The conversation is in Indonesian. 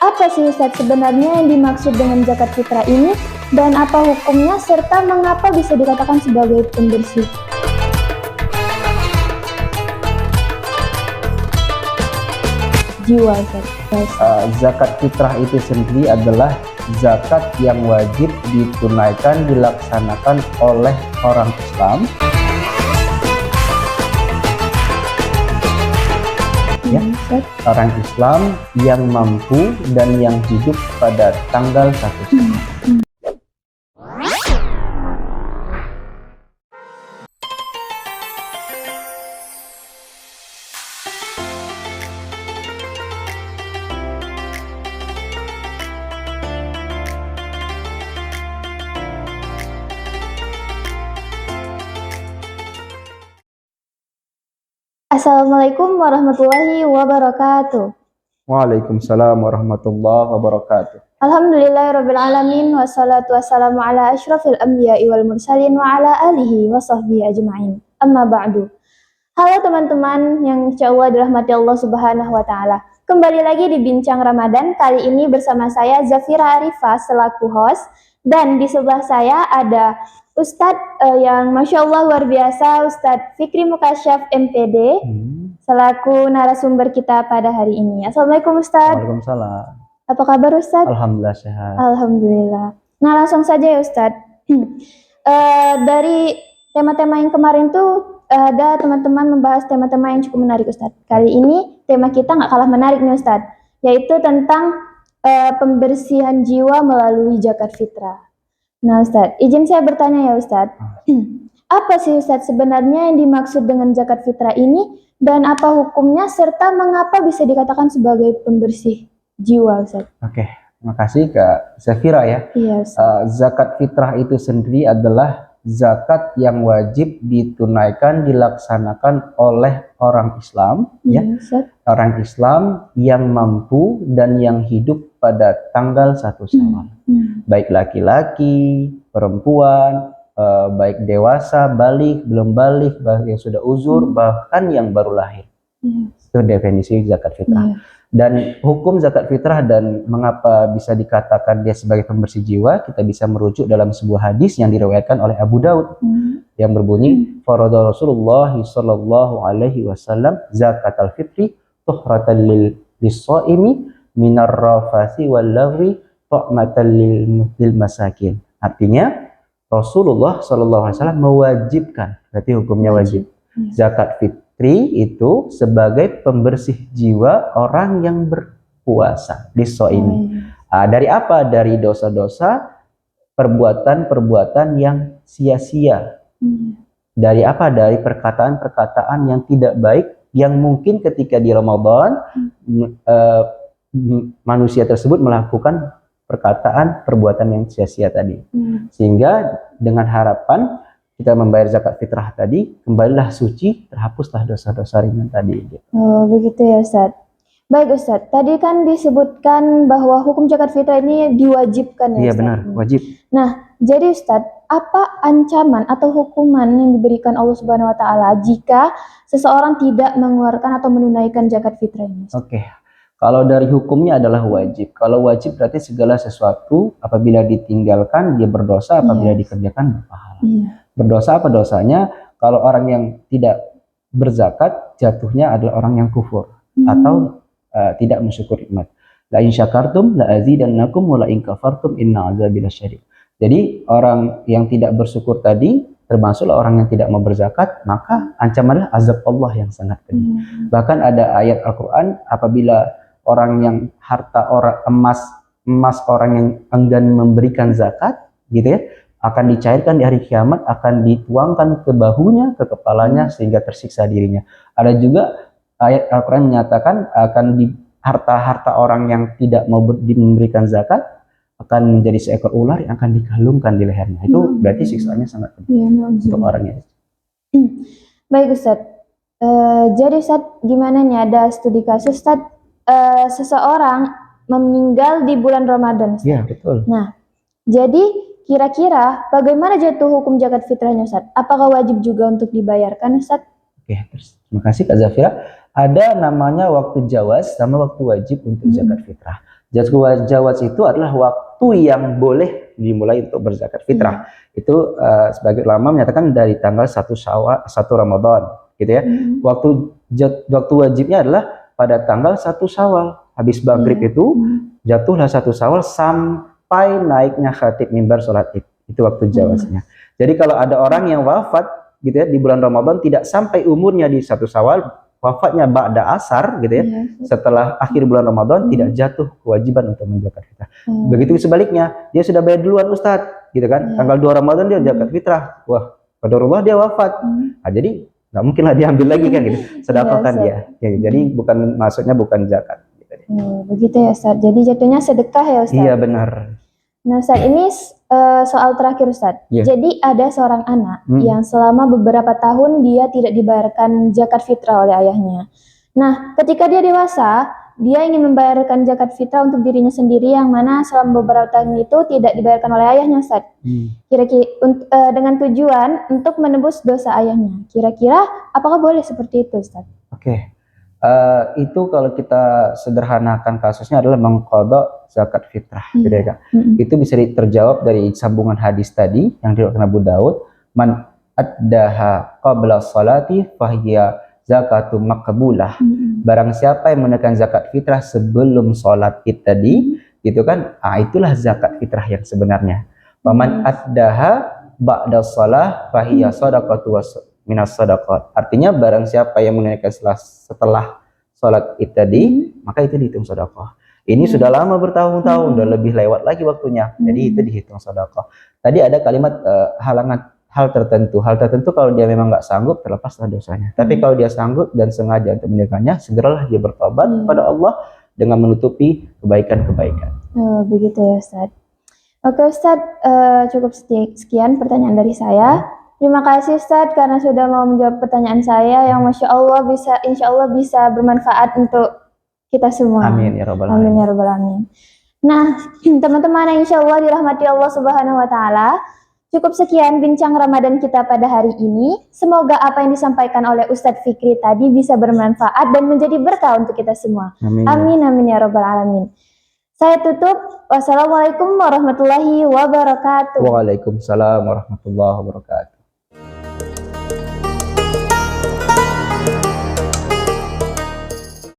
Apa sih Ustadz sebenarnya yang dimaksud dengan zakat fitrah ini dan apa hukumnya serta mengapa bisa dikatakan sebagai pembersih jiwa Ustadz? Zakat fitrah itu sendiri adalah zakat yang wajib ditunaikan dilaksanakan oleh orang Islam ya, orang Islam yang mampu dan yang hidup pada tanggal 1 Syawal. Assalamualaikum warahmatullahi wabarakatuh. Waalaikumsalam warahmatullahi wabarakatuh. Alhamdulillahirrabbilalamin. Wassalatu wassalamu ala ashrafil anbiya'i wal mursalin wa ala alihi wa sahbihi ajma'in. Amma ba'du. Halo teman-teman yang insyaallah dirahmati Allah subhanahu wa ta'ala. Kembali lagi di Bincang Ramadan. Kali ini bersama saya Zafira Arifah selaku host. Dan di sebelah saya ada Ustadz yang Masya Allah luar biasa, Ustadz Fikri Mukasyaf MPD selaku narasumber kita pada hari ini. Assalamualaikum Ustadz. Waalaikumsalam. Apa kabar Ustadz? Alhamdulillah sehat. Alhamdulillah. Nah langsung saja ya Ustadz. Dari tema-tema yang kemarin tuh ada teman-teman membahas tema-tema yang cukup menarik Ustadz. Kali ini tema kita nggak kalah menarik nih Ustadz, yaitu tentang pembersihan jiwa melalui zakat fitrah. Nah Ustadz, izin saya bertanya ya Ustadz, apa sih Ustadz sebenarnya yang dimaksud dengan zakat fitrah ini dan apa hukumnya serta mengapa bisa dikatakan sebagai pembersih jiwa Ustadz? Oke, terima kasih Kak Zafira ya. Iya Ustadz. Zakat fitrah itu sendiri adalah zakat yang wajib ditunaikan dilaksanakan oleh orang Islam ya, orang Islam yang mampu dan yang hidup pada tanggal 1 Syawal. Baik laki-laki, perempuan, baik dewasa, balik, belum balik, yang sudah uzur, bahkan yang baru lahir. Itu definisi zakat fitrah. Dan hukum zakat fitrah dan mengapa bisa dikatakan dia sebagai pembersih jiwa, kita bisa merujuk dalam sebuah hadis yang diriwayatkan oleh Abu Daud yang berbunyi, farada Rasulullah sallallahu alaihi wasallam zakatal fitri tuhratan lis-shaimi minar rafasi wal lagwi tu'matan lil masakin. Artinya Rasulullah sallallahu alaihi wasallam mewajibkan, berarti hukumnya wajib. Zakat fitri itu sebagai pembersih jiwa orang yang berpuasa di ini. Dari apa? Dari dosa-dosa, perbuatan-perbuatan yang sia-sia. Dari apa? Dari perkataan-perkataan yang tidak baik yang mungkin ketika di Ramadan manusia tersebut melakukan perkataan, perbuatan yang sia-sia tadi. Sehingga dengan harapan kita membayar zakat fitrah tadi, kembalilah suci, terhapuslah dosa-dosa ringan tadi. Oh, begitu ya Ustadz. Baik Ustadz, tadi kan disebutkan bahwa hukum zakat fitrah ini diwajibkan ya Ustadz. Iya benar, wajib. Nah, jadi Ustadz, apa ancaman atau hukuman yang diberikan Allah Subhanahu wa taala jika seseorang tidak mengeluarkan atau menunaikan zakat fitrah ini? Oke. Kalau dari hukumnya adalah wajib. Kalau wajib berarti segala sesuatu apabila ditinggalkan dia berdosa, apabila dikerjakan berpahala. Berdosa apa dosanya? Kalau orang yang tidak berzakat jatuhnya adalah orang yang kufur atau tidak mensyukur nikmat. La in syakartum la azidannakum wa la in kafartum inna azabi lasyadid. Jadi orang yang tidak bersyukur tadi termasuklah orang yang tidak mau berzakat, maka ancamannya azab Allah yang sangat pedih. Bahkan ada ayat Al-Qur'an, apabila orang yang harta orang emas orang yang enggan memberikan zakat gitu ya, akan dicairkan di hari kiamat, akan dituangkan ke bahunya, ke kepalanya sehingga tersiksa dirinya. Ada juga ayat Al-Quran menyatakan akan di harta-harta orang yang tidak mau memberikan zakat akan menjadi seekor ular yang akan dikalungkan di lehernya. Itu berarti siksaannya sangat pedih untuk orangnya. Baik Ustadz. Jadi Ustadz, gimana nih ada studi kasus Ustadz, seseorang meninggal di bulan Ramadan Ustadz. Iya betul. Nah, jadi kira-kira bagaimana jatuh hukum zakat fitrahnya Ustadz? Apakah wajib juga untuk dibayarkan Ustadz? Oke, terima kasih Kak Zafira. Ada namanya waktu jawaz sama waktu wajib untuk zakat fitrah. Jawaz itu adalah waktu yang boleh dimulai untuk berzakat fitrah. Itu sebagai ulama menyatakan dari tanggal 1 Syawal, 1 Ramadan, gitu ya. Waktu wajibnya adalah pada tanggal 1 Syawal. Habis maghrib itu jatuhlah 1 Syawal sampai naiknya khatib mimbar sholat Id. Itu waktu jawaznya. Jadi kalau ada orang yang wafat gitu ya di bulan Ramadan tidak sampai umurnya di 1 Syawal, wafatnya ba'da asar gitu ya, setelah akhir bulan Ramadan tidak jatuh kewajiban untuk menzakat fitrah. Begitu sebaliknya, dia sudah bayar duluan Ustadz, gitu kan, tanggal 2 Ramadan dia zakat fitrah, wah qadarullah dia wafat, nah, jadi nggak mungkin lah diambil lagi kan gitu, sedekahkan dia, ya, jadi maksudnya bukan zakat. Gitu. Begitu ya Ustadz, jadi jatuhnya sedekah ya Ustadz? Iya benar. Nah Ustadz, ini soal terakhir Ustadz. Jadi ada seorang anak yang selama beberapa tahun dia tidak dibayarkan zakat fitrah oleh ayahnya. Nah ketika dia dewasa, dia ingin membayarkan zakat fitrah untuk dirinya sendiri yang mana selama beberapa tahun itu tidak dibayarkan oleh ayahnya Ustadz. Kira-kira dengan tujuan untuk menebus dosa ayahnya. Kira-kira apakah boleh seperti itu Ustadz? Oke. Itu kalau kita sederhanakan kasusnya adalah mengqadha zakat fitrah, gitu ya Kak. Itu bisa terjawab dari sambungan hadis tadi yang diriwayatkan Abu Daud, man addaha qabla salati fahiya zakatu maqbulah. Barang siapa yang menunaikan zakat fitrah sebelum salat Id tadi, gitu kan? Itulah zakat fitrah yang sebenarnya. Waman addaha ba'da shalah fahiya shadaqatu minas sadaqat. Artinya barang siapa yang menunaikan setelah sholat Id tadi, maka itu dihitung sedekah. Ini sudah lama bertahun-tahun, udah lebih lewat lagi waktunya. Jadi itu dihitung sedekah. Tadi ada kalimat halangan hal tertentu. Hal tertentu kalau dia memang nggak sanggup, terlepaslah dosanya. Tapi kalau dia sanggup dan sengaja untuk menunaikannya, segeralah dia bertobat kepada Allah dengan menutupi kebaikan-kebaikan. Begitu ya Ustadz. Oke Ustadz, cukup sekian pertanyaan dari saya. Terima kasih Ustadz karena sudah mau menjawab pertanyaan saya yang insya Allah bisa bermanfaat untuk kita semua. Amin ya rabbal alamin. Amin ya rabbal alamin. Nah, teman-teman yang insya Allah dirahmati Allah Subhanahu Wa Taala, cukup sekian bincang Ramadan kita pada hari ini. Semoga apa yang disampaikan oleh Ustadz Fikri tadi bisa bermanfaat dan menjadi berkah untuk kita semua. Amin amin ya rabbal alamin. Saya tutup. Wassalamualaikum warahmatullahi wabarakatuh. Waalaikumsalam warahmatullahi wabarakatuh.